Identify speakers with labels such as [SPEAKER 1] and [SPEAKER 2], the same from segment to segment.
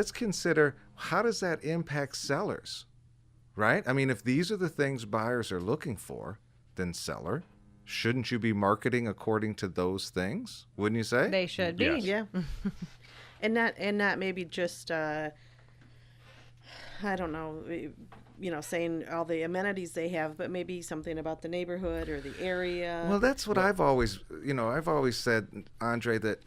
[SPEAKER 1] let's consider, how does that impact sellers, right? I mean, if these are the things buyers are looking for, then seller, shouldn't you be marketing according to those things? Wouldn't you say?
[SPEAKER 2] They should be.
[SPEAKER 3] Yes.
[SPEAKER 4] Yeah. And not maybe just I don't know, saying all the amenities they have, but maybe something about the neighborhood or the area.
[SPEAKER 1] Well, that's what I've always said, Andre, that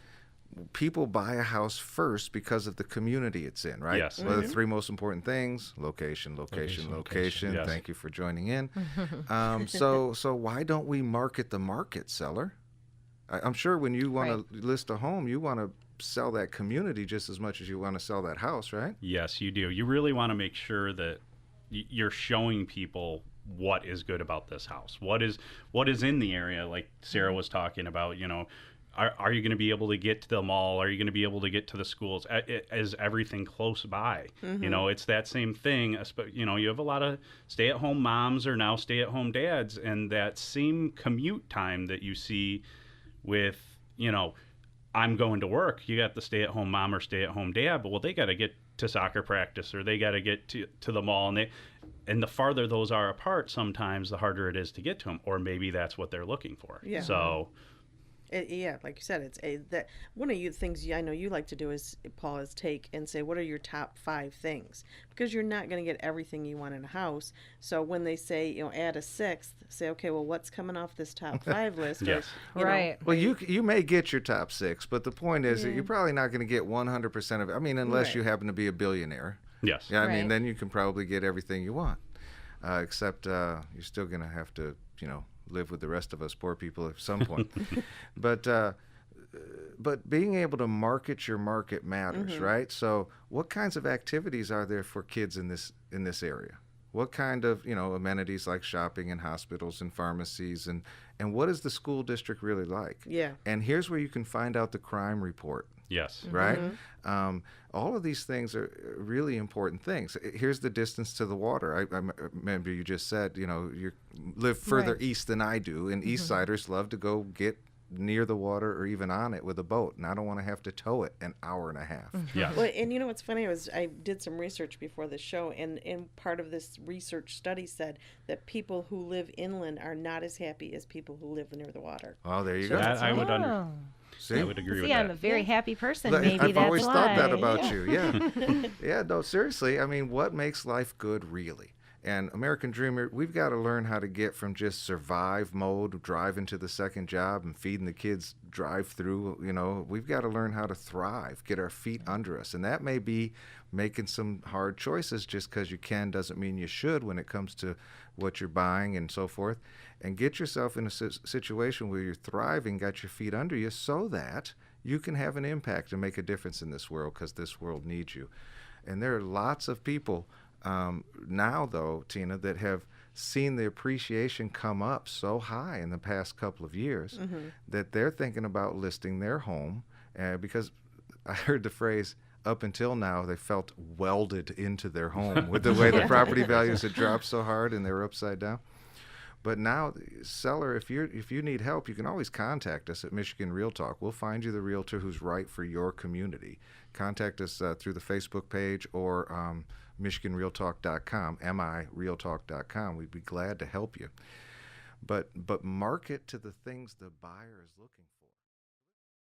[SPEAKER 1] people buy a house first because of the community it's in, right?
[SPEAKER 3] Yes.
[SPEAKER 1] Well, the three most important things: location, location,
[SPEAKER 3] Location,
[SPEAKER 1] location.
[SPEAKER 3] yes.
[SPEAKER 1] Thank you for joining in. So why don't we market the market, seller? I'm sure when you want to list a home, you want to sell that community just as much as you want to sell that house, right?
[SPEAKER 3] Yes, you do. You really want to make sure that you're showing people what is good about this house. What is in the area, like Sarah was talking about, are you going to be able to get to the mall? Are you going to be able to get to the schools? Is everything close by? It's that same thing. You have a lot of stay-at-home moms or now stay-at-home dads, and that same commute time that you see with, I'm going to work. You got the stay-at-home mom or stay-at-home dad, but they got to get to soccer practice, or they got to get to the mall, and the farther those are apart, sometimes the harder it is to get to them, or maybe that's what they're looking for.
[SPEAKER 4] Yeah.
[SPEAKER 3] So.
[SPEAKER 4] Like you said, it's that one of the things I know you like to do is, Paul, is take and say, what are your top 5 things? Because you're not going to get everything you want in a house. So when they say, add a 6th, say, okay, well, what's coming off this top 5 list?
[SPEAKER 3] Yes.
[SPEAKER 2] Right.
[SPEAKER 1] Well, you may get your top 6, but the point is that you're probably not going to get 100% of it. I mean, unless you happen to be a billionaire.
[SPEAKER 3] Yes.
[SPEAKER 1] Yeah, I mean,
[SPEAKER 2] Right.
[SPEAKER 1] then you can probably get everything you want. Except you're still going to have to, live with the rest of us poor people at some point. But being able to market your market matters, right? So what kinds of activities are there for kids in this area? What kind of, amenities like shopping and hospitals and pharmacies, and what is the school district really like?
[SPEAKER 4] Yeah.
[SPEAKER 1] And here's where you can find out the crime report.
[SPEAKER 3] Yes.
[SPEAKER 1] Right? All of these things are really important things. Here's the distance to the water. I remember you just said, you live further east than I do, and East Siders love to go get near the water or even on it with a boat, and I don't want to have to tow it an hour and a half.
[SPEAKER 3] Yes.
[SPEAKER 4] Well, and what's funny I did some research before the show, and part of this research study said that people who live inland are not as happy as people who live near the water.
[SPEAKER 1] Oh, there you
[SPEAKER 4] So
[SPEAKER 1] go.
[SPEAKER 3] That I would
[SPEAKER 2] Oh.
[SPEAKER 1] See?
[SPEAKER 3] I would agree with
[SPEAKER 2] See, I'm a
[SPEAKER 3] that.
[SPEAKER 2] very happy person.
[SPEAKER 1] Look,
[SPEAKER 2] Maybe
[SPEAKER 1] I've
[SPEAKER 2] that's
[SPEAKER 1] always
[SPEAKER 2] why.
[SPEAKER 1] thought that about you. Yeah. Yeah, no, seriously. I mean, what makes life good, really? And American Dreamer, we've got to learn how to get from just survive mode, driving to the second job and feeding the kids drive through. We've got to learn how to thrive, get our feet under us. And that may be making some hard choices. Just because you can doesn't mean you should when it comes to what you're buying and so forth. And get yourself in a situation where you're thriving, got your feet under you, so that you can have an impact and make a difference in this world, because this world needs you. And there are lots of people now, though, Tina, that have seen the appreciation come up so high in the past couple of years that they're thinking about listing their home, because I heard the phrase, up until now, they felt welded into their home with the way the property values had dropped so hard and they were upside down. But now, seller, if you need help, you can always contact us at Michigan Real Talk. We'll find you the realtor who's right for your community. Contact us through the Facebook page or MichiganRealTalk.com, MIRealTalk.com. We'd be glad to help you. But market to the things the buyer is looking for.